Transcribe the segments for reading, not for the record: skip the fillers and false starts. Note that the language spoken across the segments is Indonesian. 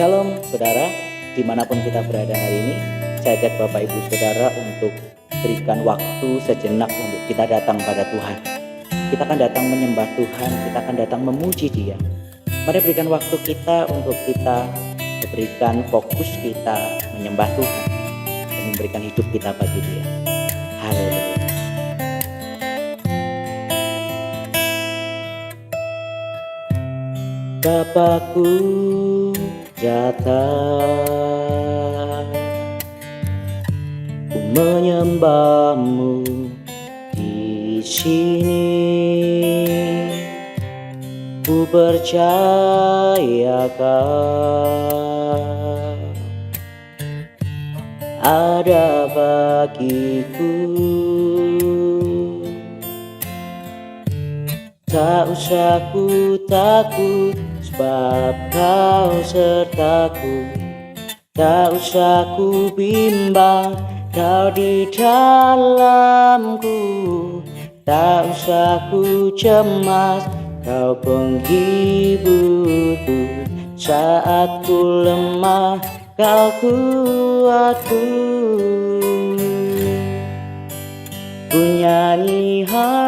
Shalom saudara, dimanapun kita berada hari ini, saya ajak Bapak Ibu Saudara untuk berikan waktu sejenak untuk kita datang pada Tuhan. Kita akan datang menyembah Tuhan, kita akan datang memuji Dia. Mari berikan waktu kita untuk kita berikan fokus kita menyembah Tuhan dan memberikan hidup kita bagi Dia. Haleluya. Bapakku datang, ku menyembahmu di sini. Ku percaya Kau ada bagiku. Tak usah ku takut, sebab Kau sertaku. Tak usah ku bimbang, Kau di dalamku. Tak usah ku cemas, Kau penghiburku. Saat ku lemah, Kau kuatku. Ku nyanyi haleluya,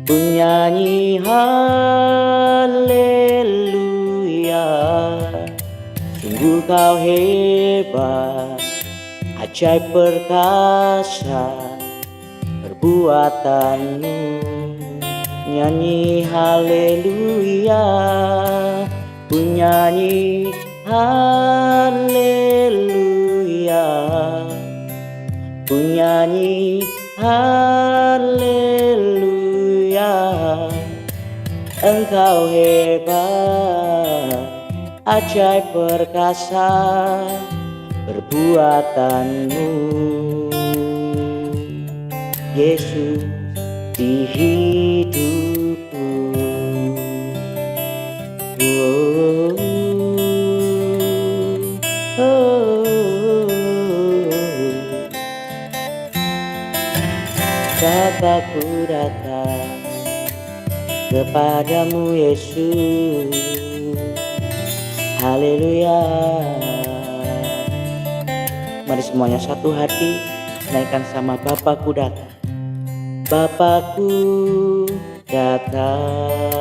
ku nyanyi haleluya. Sungguh Kau hebat, ajaib perkasa perbuatanmu. Nyanyi haleluya, ku nyanyi haleluya, ku nyanyi haleluya. Engkau hebat, ajaib perkasa perbuatanmu. Yesus di hidupku. Oh, oh, oh. Bapakku datang kepadamu Yesus. Haleluya. Mari semuanya satu hati naikkan sama Bapakku datang. Bapakku datang,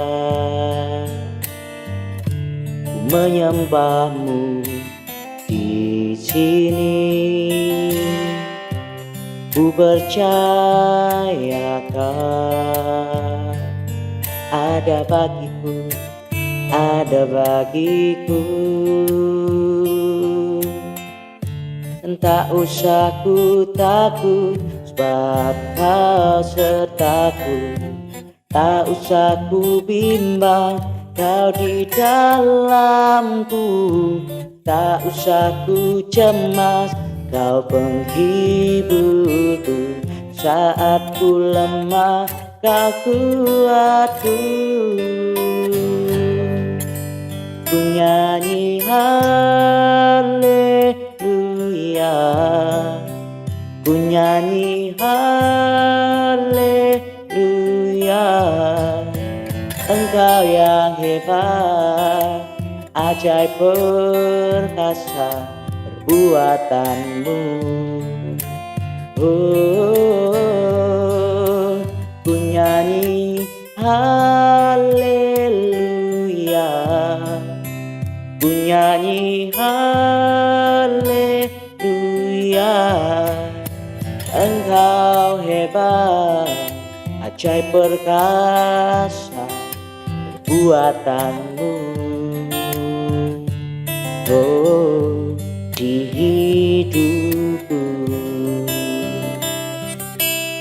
ku menyembahmu di sini. Ku percaya Kau ada bagiku, ada bagiku. Tak usah ku takut, sebab Kau sertaku. Tak usah ku bimbang, Kau di dalamku. Tak usah ku cemas, Kau penghiburku. Saat ku lemah, Kau kuatku. Ku nyanyi haleluya, ku nyanyi haleluya. Engkau yang hebat, ajaib perkasa perbuatanmu. Oh, ku nyanyi haleluya, ku nyanyi haleluya. Engkau hebat, ajaib perkasa perbuatanmu. Oh, di hidupku.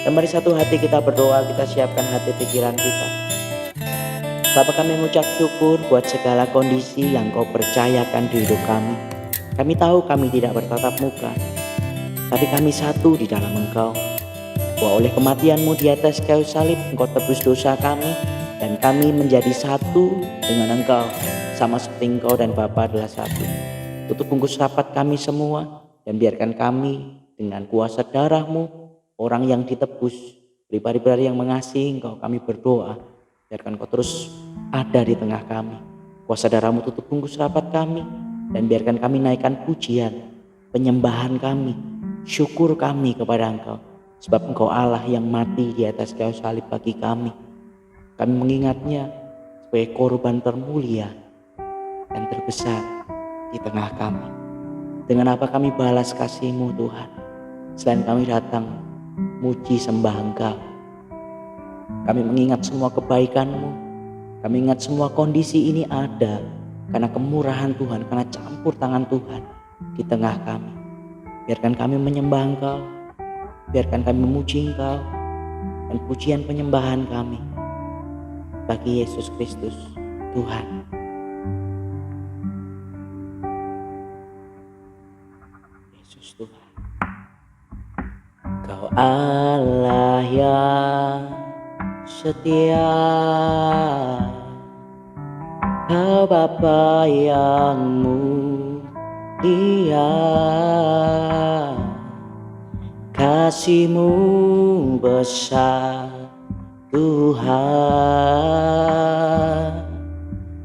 Dan mari satu hati kita berdoa, kita siapkan hati pikiran kita. Bapa, kami mengucap syukur buat segala kondisi yang Kau percayakan di hidup kami. Kami tahu kami tidak bertatap muka, tapi kami satu di dalam Engkau. Bahwa oleh kematian-Mu di atas kayu salib, Engkau tebus dosa kami, dan kami menjadi satu dengan Engkau, sama seperti Engkau dan Bapa adalah satu. Tutup bungkus rapat kami semua, dan biarkan kami dengan kuasa darah-Mu, orang yang ditebus, pribadi-pribadi yang mengasihi Engkau, kami berdoa. Biarkan Kau terus ada di tengah kami. Kuasa darah-Mu tutup bungkus rapat kami, dan biarkan kami naikkan pujian, penyembahan kami, syukur kami kepada Engkau. Sebab Engkau Allah yang mati di atas kayu salib bagi kami. Kami mengingatnya sebagai korban termulia dan terbesar di tengah kami. Dengan apa kami balas kasih-Mu Tuhan, selain kami datang muji sembah Engkau. Kami mengingat semua kebaikan-Mu. Kami ingat semua kondisi ini ada karena kemurahan Tuhan, karena campur tangan Tuhan di tengah kami. Biarkan kami menyembah Engkau, biarkan kami memuji Engkau, dan pujian penyembahan kami bagi Yesus Kristus Tuhan. Yesus Tuhan. Kau Allah yang setia, Kau Bapa yang mulia, kasih-Mu besar Tuhan.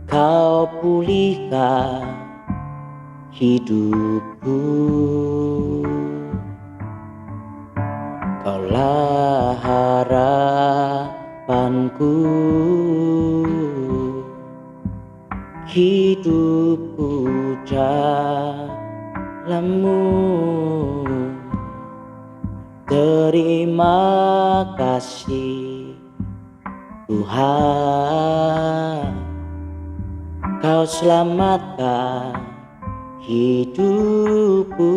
Kau pulihkan hidupku, Kaulah harapanku, hidupku dalam-Mu. Terima kasih Tuhan, Kau selamatkan hidupku.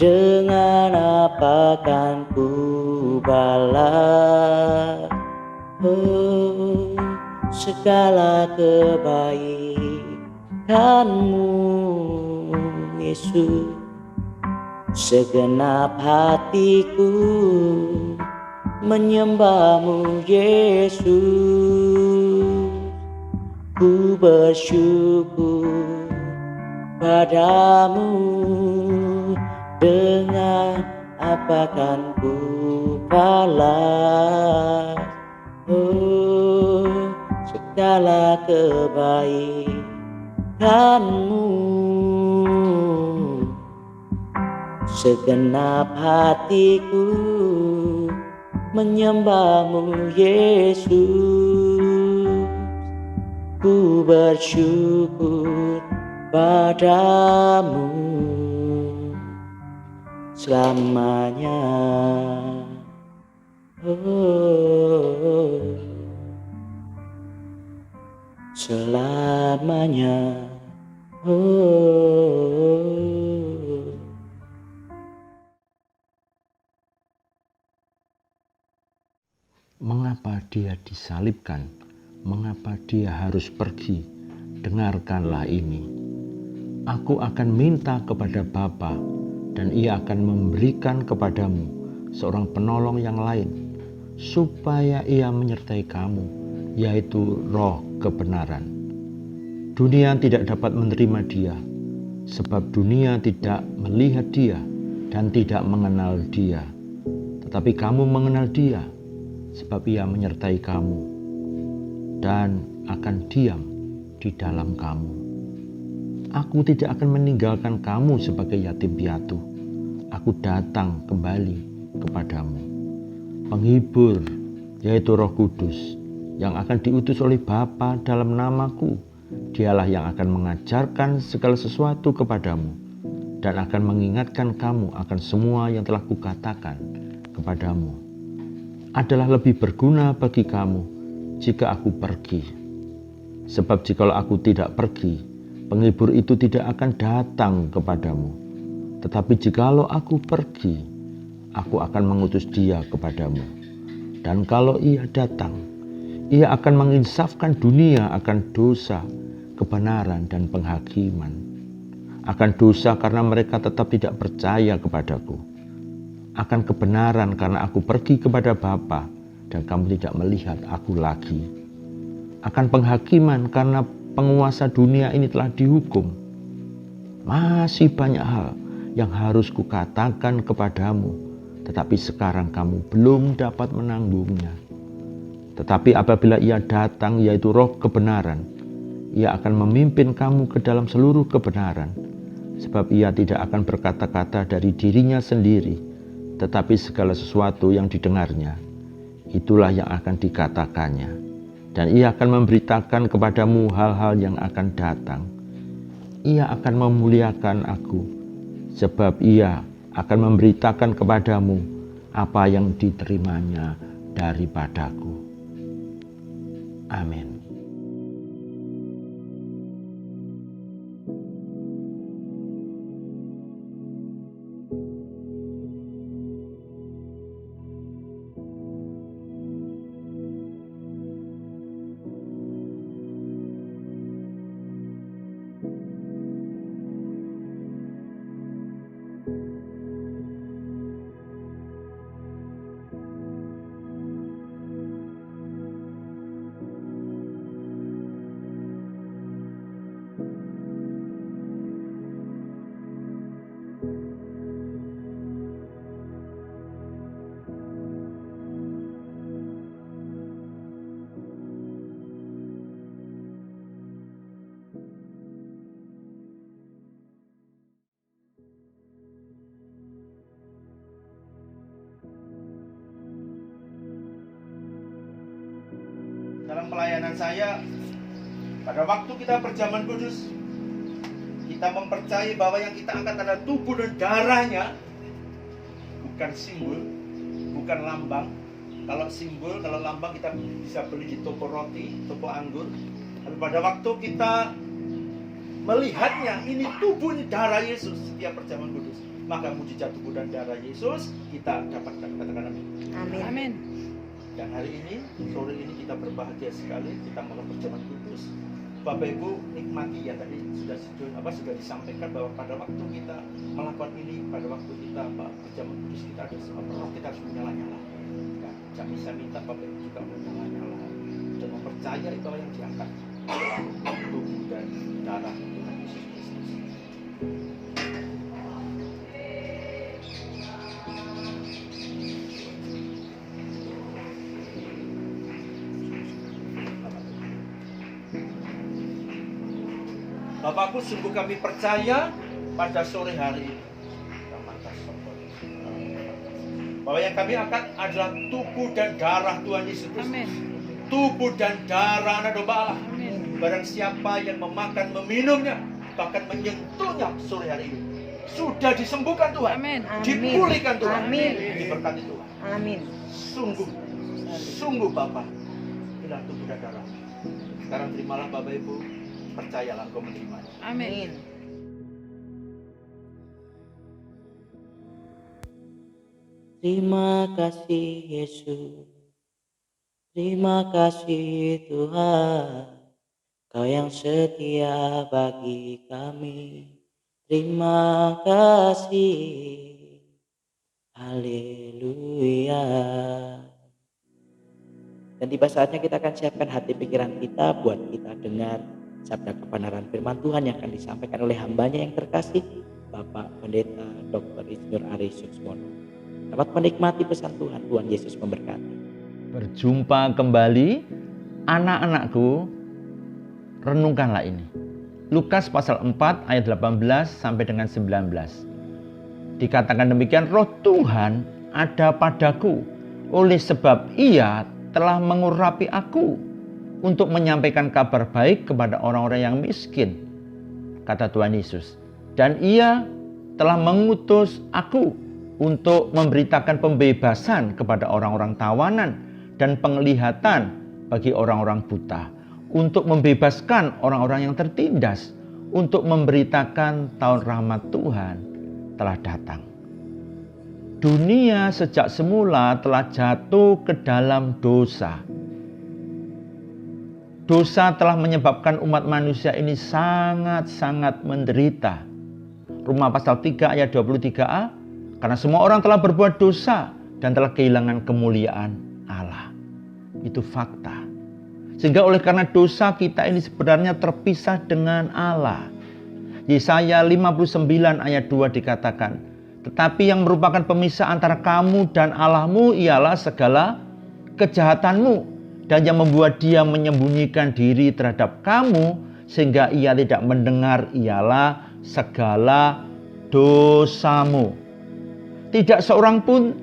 Dengan apa kan ku balas segala kebaikan-Mu, Yesus. Segenap hatiku menyembah-Mu, Yesus. Ku bersyukur padamu. Dengan apa kan ku balas segala kebaikan-Mu. Segenap hatiku menyembah-Mu, Yesus. Ku bersyukur padamu selamanya. Selamanya. Mengapa Dia disalibkan? Mengapa Dia harus pergi? Dengarkanlah ini. Aku akan minta kepada Bapa, dan Ia akan memberikan kepadamu seorang penolong yang lain, supaya Ia menyertai kamu, yaitu Roh kebenaran. Dunia tidak dapat menerima Dia, sebab dunia tidak melihat Dia dan tidak mengenal Dia. Tetapi kamu mengenal Dia, sebab Ia menyertai kamu dan akan diam di dalam kamu. Aku tidak akan meninggalkan kamu sebagai yatim piatu. Aku datang kembali kepadamu. Penghibur, yaitu Roh Kudus, yang akan diutus oleh Bapa dalam namaku, Dialah yang akan mengajarkan segala sesuatu kepadamu dan akan mengingatkan kamu akan semua yang telah kukatakan kepadamu. Adalah lebih berguna bagi kamu jika aku pergi. Sebab jikalau aku tidak pergi, penghibur itu tidak akan datang kepadamu. Tetapi jikalau aku pergi, aku akan mengutus Dia kepadamu. Dan kalau Ia datang, Ia akan menginsafkan dunia akan dosa, kebenaran, dan penghakiman. Akan dosa karena mereka tetap tidak percaya kepadaku. Akan kebenaran karena aku pergi kepada Bapa dan kamu tidak melihat aku lagi. Akan penghakiman karena penguasa dunia ini telah dihukum. Masih banyak hal yang harus kukatakan kepadamu, tetapi sekarang kamu belum dapat menanggungnya. Tetapi apabila ia datang, yaitu Roh kebenaran, ia akan memimpin kamu ke dalam seluruh kebenaran. Sebab ia tidak akan berkata-kata dari dirinya sendiri, tetapi segala sesuatu yang didengarnya, itulah yang akan dikatakannya. Dan ia akan memberitakan kepadamu hal-hal yang akan datang. Ia akan memuliakan aku, sebab ia akan memberitakan kepadamu apa yang diterimanya daripadaku. Amin. Dalam pelayanan saya, pada waktu kita berjaman kudus, kita mempercayai bahwa yang kita angkat adalah tubuh dan darahnya, bukan simbol, bukan lambang. Kalau simbol, kalau lambang kita bisa beli di toko roti, toko anggur. Tapi pada waktu kita melihatnya, ini tubuh, ini darah Yesus, setiap perjamuan kudus, maka mujizat tubuh dan darah Yesus kita dapatkan. Katakan amin. Amin. Amin. Dan hari ini, sore ini kita berbahagia sekali, kita makan perjamuan kudus. Bapak Ibu nikmati ya, tadi sudah disampaikan bahwa pada waktu kita melakukan ini, pada waktu kita perjamuan kudus, kita ada roh, kita harus menyala-nyala. Ya, kami saya minta Bapak Ibu juga menyala-nyala dan mempercayai bahwa yang diangkat adalah tubuh dan darah Tuhan Yesus Kristus. Bapakku, sungguh kami percaya pada sore hari ini bahwa yang kami angkat adalah tubuh dan darah Tuhan Yesus Kristus. Amin. Tubuh dan darah anak domba Allah. Amin. Barang siapa yang memakan, meminumnya, bahkan menyentuhnya sore hari ini, sudah disembuhkan Tuhan, Amin. dipulihkan Tuhan, Amin. diberkati Tuhan. Amin. Sungguh Bapak, inilah tubuh dan darah. Sekarang terimalah Bapak Ibu, percayalah engkau menerimanya. Amin. Terima kasih Yesus, terima kasih Tuhan, Kau yang setia bagi kami. Terima kasih, haleluya. Dan tiba saatnya kita akan siapkan hati pikiran kita buat kita dengar sabda kebenaran firman Tuhan yang akan disampaikan oleh hambanya yang terkasih, Bapak Pendeta Dr. Insinyur Ari Suksmono. Dapat menikmati pesan Tuhan. Tuhan Yesus memberkati. Berjumpa kembali, anak-anakku, renungkanlah ini. Lukas pasal 4 ayat 18 sampai dengan 19. Dikatakan demikian, Roh Tuhan ada padaku, oleh sebab Ia telah mengurapi aku untuk menyampaikan kabar baik kepada orang-orang yang miskin, kata Tuhan Yesus. Dan Ia telah mengutus aku untuk memberitakan pembebasan kepada orang-orang tawanan dan penglihatan bagi orang-orang buta, untuk membebaskan orang-orang yang tertindas, untuk memberitakan tahun rahmat Tuhan telah datang. Dunia sejak semula telah jatuh ke dalam dosa. Dosa telah menyebabkan umat manusia ini sangat-sangat menderita. Roma pasal 3 ayat 23a, karena semua orang telah berbuat dosa dan telah kehilangan kemuliaan Allah. Itu fakta. Sehingga oleh karena dosa kita ini sebenarnya terpisah dengan Allah. Yesaya 59 ayat 2 dikatakan, tetapi yang merupakan pemisah antara kamu dan Allahmu ialah segala kejahatanmu dan yang membuat dia menyembunyikan diri terhadap kamu sehingga ia tidak mendengar ialah segala dosamu. Tidak seorang pun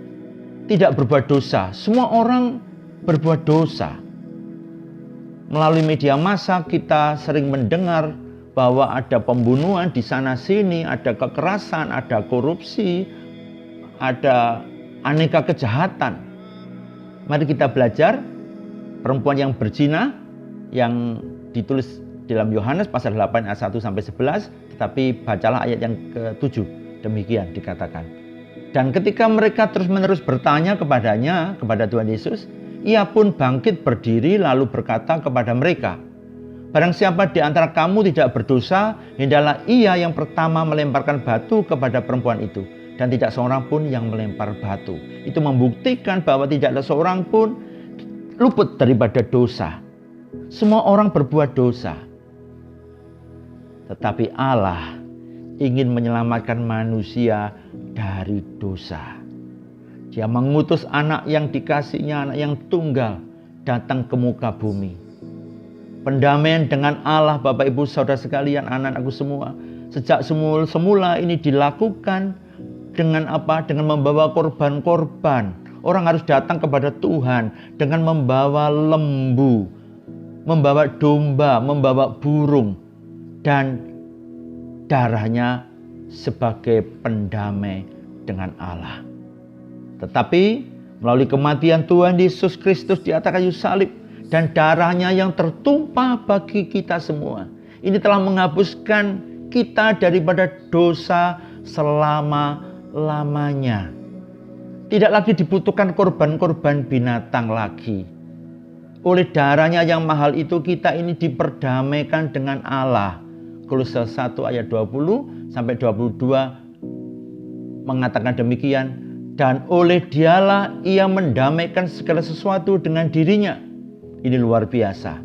tidak berbuat dosa. Semua orang berbuat dosa. Melalui media massa kita sering mendengar bahwa ada pembunuhan di sana sini, ada kekerasan, ada korupsi, ada aneka kejahatan. Mari kita belajar perempuan yang berzina yang ditulis dalam Yohanes pasal 8 ayat 1 sampai 11, tetapi bacalah ayat yang ke-7. Demikian dikatakan. Dan ketika mereka terus-menerus bertanya kepadanya, kepada Tuhan Yesus, ia pun bangkit berdiri lalu berkata kepada mereka, barang siapa di antara kamu tidak berdosa, hendaklah ia yang pertama melemparkan batu kepada perempuan itu. Dan tidak seorang pun yang melempar batu. Itu membuktikan bahwa tidak ada seorang pun luput daripada dosa. Semua orang berbuat dosa. Tetapi Allah ingin menyelamatkan manusia dari dosa. Dia mengutus anak yang dikasihnya, anak yang tunggal, datang ke muka bumi. Pendamaian dengan Allah, Bapak Ibu Saudara sekalian, anak-anakku semua, sejak semula ini dilakukan dengan apa? Dengan membawa korban-korban. Orang harus datang kepada Tuhan dengan membawa lembu, membawa domba, membawa burung, dan darahnya sebagai pendamai dengan Allah. Tetapi melalui kematian Tuhan Yesus Kristus di atas kayu salib dan darahnya yang tertumpah bagi kita semua, ini telah menghapuskan kita daripada dosa selama-lamanya. Tidak lagi dibutuhkan korban-korban binatang lagi. Oleh darahnya yang mahal itu kita ini diperdamaikan dengan Allah. Kolose 1 ayat 20 sampai 22 mengatakan demikian. Dan oleh dialah ia mendamaikan segala sesuatu dengan dirinya. Ini luar biasa.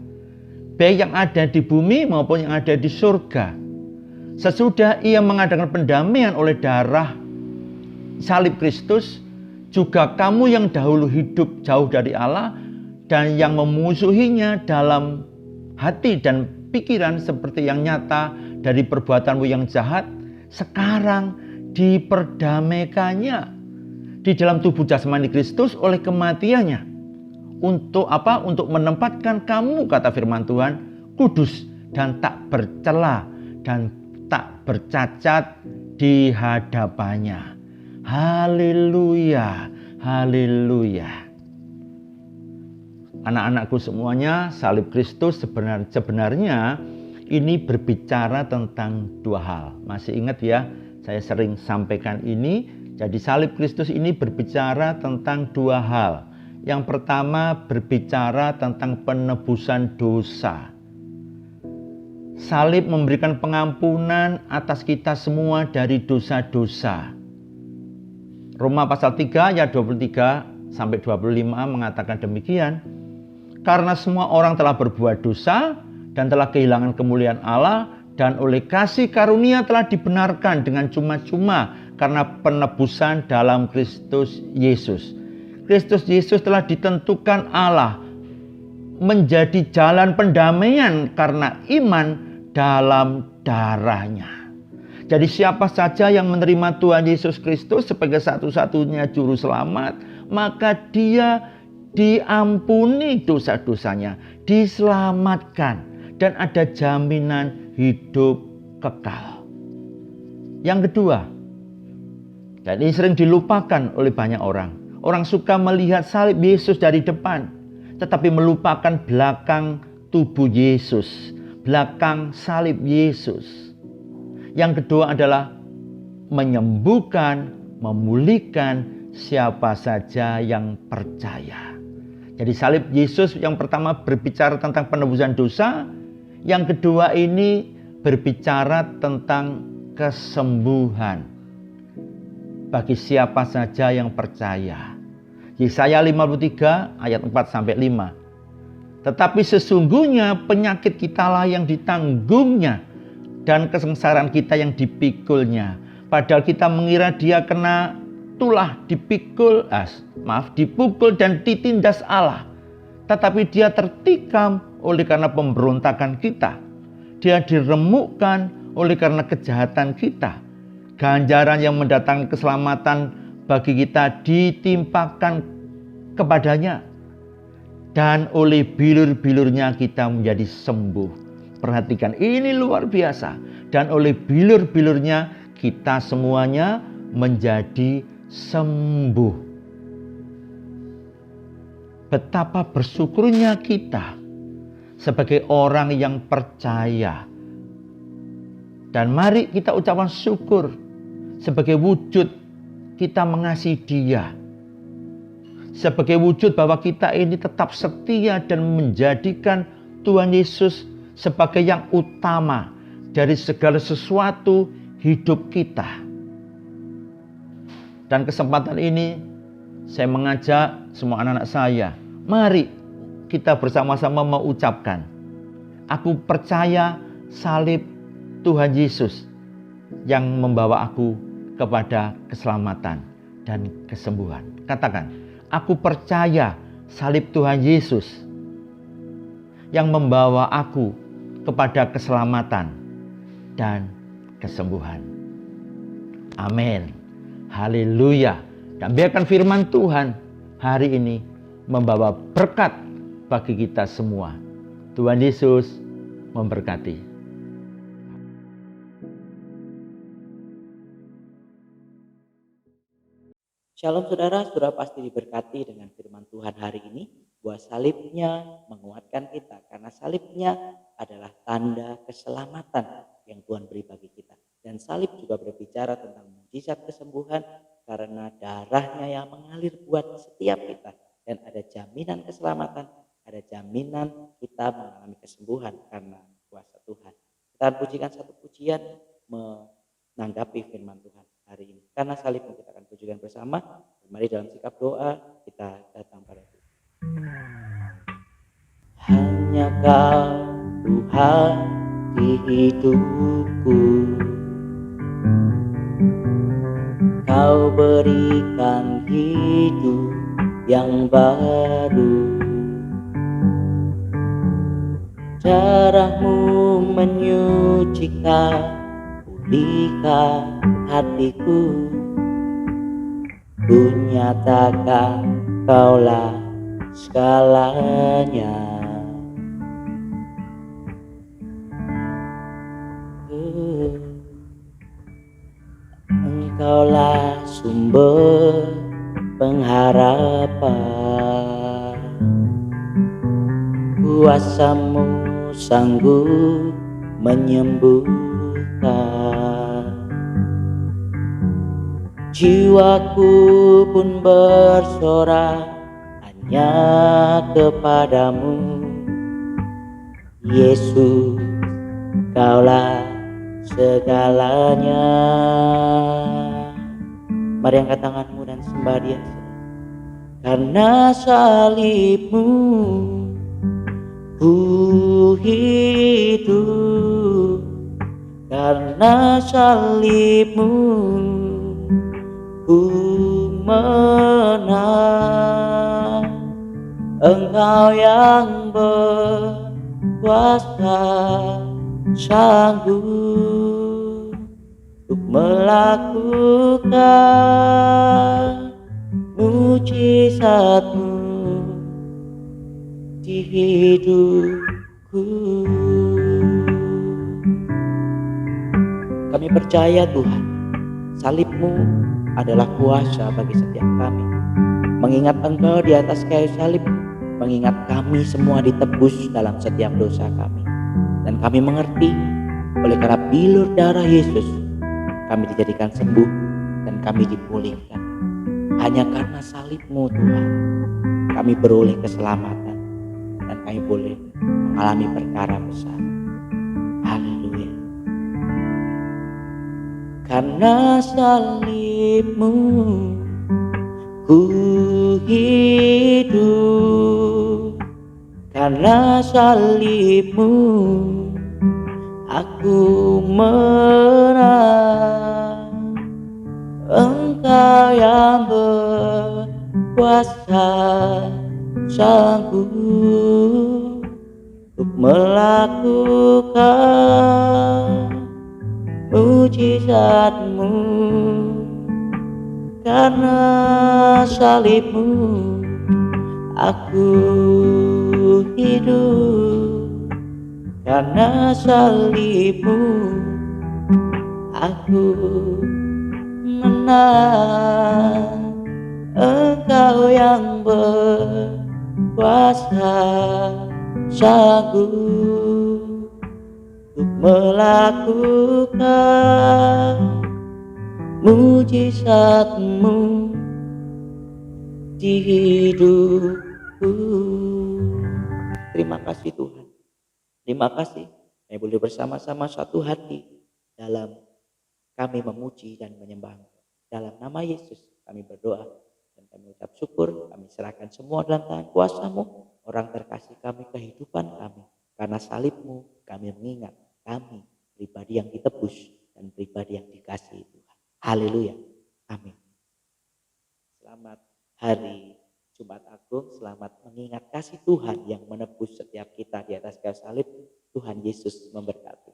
Baik yang ada di bumi maupun yang ada di surga. Sesudah ia mengadakan pendamaian oleh darah salib Kristus, juga kamu yang dahulu hidup jauh dari Allah dan yang memusuhinya dalam hati dan pikiran seperti yang nyata dari perbuatanmu yang jahat, sekarang diperdamaikannya di dalam tubuh jasmani Kristus oleh kematiannya. Untuk apa? Untuk menempatkan kamu, kata firman Tuhan, kudus dan tak bercela dan tak bercacat di hadapannya. Haleluya, haleluya. Anak-anakku semuanya, salib Kristus sebenarnya ini berbicara tentang dua hal. Masih ingat ya, saya sering sampaikan ini. Jadi salib Kristus ini berbicara tentang dua hal. Yang pertama berbicara tentang penebusan dosa. Salib memberikan pengampunan atas kita semua dari dosa-dosa. Roma pasal 3 ayat 23 sampai 25 mengatakan demikian. Karena semua orang telah berbuat dosa dan telah kehilangan kemuliaan Allah, dan oleh kasih karunia telah dibenarkan dengan cuma-cuma karena penebusan dalam Kristus Yesus. Kristus Yesus telah ditentukan Allah menjadi jalan pendamaian karena iman dalam darahnya. Jadi siapa saja yang menerima Tuhan Yesus Kristus sebagai satu-satunya juru selamat, maka dia diampuni dosa-dosanya, diselamatkan, dan ada jaminan hidup kekal. Yang kedua, dan ini sering dilupakan oleh banyak orang. Orang suka melihat salib Yesus dari depan, tetapi melupakan belakang tubuh Yesus, belakang salib Yesus. Yang kedua adalah menyembuhkan, memulihkan siapa saja yang percaya. Jadi salib Yesus yang pertama berbicara tentang penebusan dosa, yang kedua ini berbicara tentang kesembuhan bagi siapa saja yang percaya. Yesaya 53 ayat 4 sampai 5. Tetapi sesungguhnya penyakit kitalah yang ditanggungnya dan kesengsaraan kita yang dipikulnya. Padahal kita mengira dia kena dipukul dan ditindas Allah. tetapi dia tertikam oleh karena pemberontakan kita. Dia diremukkan oleh karena kejahatan kita. Ganjaran yang mendatangkan keselamatan bagi kita ditimpakan kepadanya. Dan oleh bilur-bilurnya kita menjadi sembuh. Perhatikan, ini luar biasa. Dan oleh bilur-bilurnya kita semuanya menjadi sembuh. Betapa bersyukurnya kita sebagai orang yang percaya. Dan mari kita ucapkan syukur sebagai wujud kita mengasihi Dia. Sebagai wujud bahwa kita ini tetap setia dan menjadikan Tuhan Yesus sebagai yang utama dari segala sesuatu hidup kita. Dan kesempatan ini saya mengajak semua anak-anak saya, mari kita bersama-sama mengucapkan, aku percaya salib Tuhan Yesus yang membawa aku kepada keselamatan dan kesembuhan. Katakan, aku percaya salib Tuhan Yesus yang membawa aku kepada keselamatan dan kesembuhan. Amin. Haleluya. Dan biarkan firman Tuhan hari ini membawa berkat bagi kita semua. Tuhan Yesus memberkati. Shalom saudara, saudara pasti diberkati dengan firman Tuhan hari ini. Bahwa salibnya menguatkan kita. Karena salibnya adalah tanda keselamatan yang Tuhan beri bagi kita. Dan salib juga berbicara tentang mukjizat kesembuhan. Karena darahnya yang mengalir buat setiap kita. Dan ada jaminan keselamatan. Ada jaminan kita mengalami kesembuhan karena kuasa Tuhan. Kita akan pujikan satu pujian menanggapi firman Tuhan hari ini. Karena salibnya kita akan pujikan bersama. Mari dalam sikap doa kita datang pada Tuhan. Hanya Kau Tuhan di hidupku. Kau berikan hidup yang baru. Darah-Mu menyucikan, pulihkan hatiku. Ku nyatakan Kaulah segalanya. Engkaulah sumber pengharapan. Kuasa-Mu sanggup menyembuhkan. Jiwaku pun bersorak hanya kepadamu. Yesus, Kaulah segalanya. Mari angkat tanganmu dan sembah Dia. Karena salib-Mu ku hidup. Karena salib-Mu ku menang. Engkau yang berkuasa sanggup untuk melakukan mujizat-Mu di hidupku. Kami percaya Tuhan, salib-Mu adalah kuasa bagi setiap kami. Mengingat Engkau di atas kayu salib, mengingat kami semua ditebus dalam setiap dosa kami. Dan kami mengerti, oleh karena bilur darah Yesus, kami dijadikan sembuh dan kami dipulihkan. Hanya karena salib-Mu Tuhan, kami beroleh keselamatan dan kami boleh mengalami perkara besar. Haleluya. Karena salib-Mu ku hidup. Karena salib-Mu aku menang. Engkau yang berkuasa sanggup untuk melakukan mujizatmu, karena salibmu aku hidup, karena salibmu aku menang. Engkau yang berkuasa, sanggup untuk melakukan mujizatmu di hidupku. Terima kasih Tuhan. Terima kasih kami boleh bersama-sama satu hati dalam kami memuji dan menyembah. Dalam nama Yesus kami berdoa dan kami ucap syukur. Kami serahkan semua dalam tangan kuasa-Mu, orang terkasih kami, kehidupan kami. Karena salib-Mu kami mengingat kami pribadi yang ditebus dan pribadi yang dikasihi Tuhan. Haleluya. Amin. Selamat hari Jumat Agung, selamat mengingat kasih Tuhan yang menebus setiap kita di atas kayu salib. Tuhan Yesus memberkati.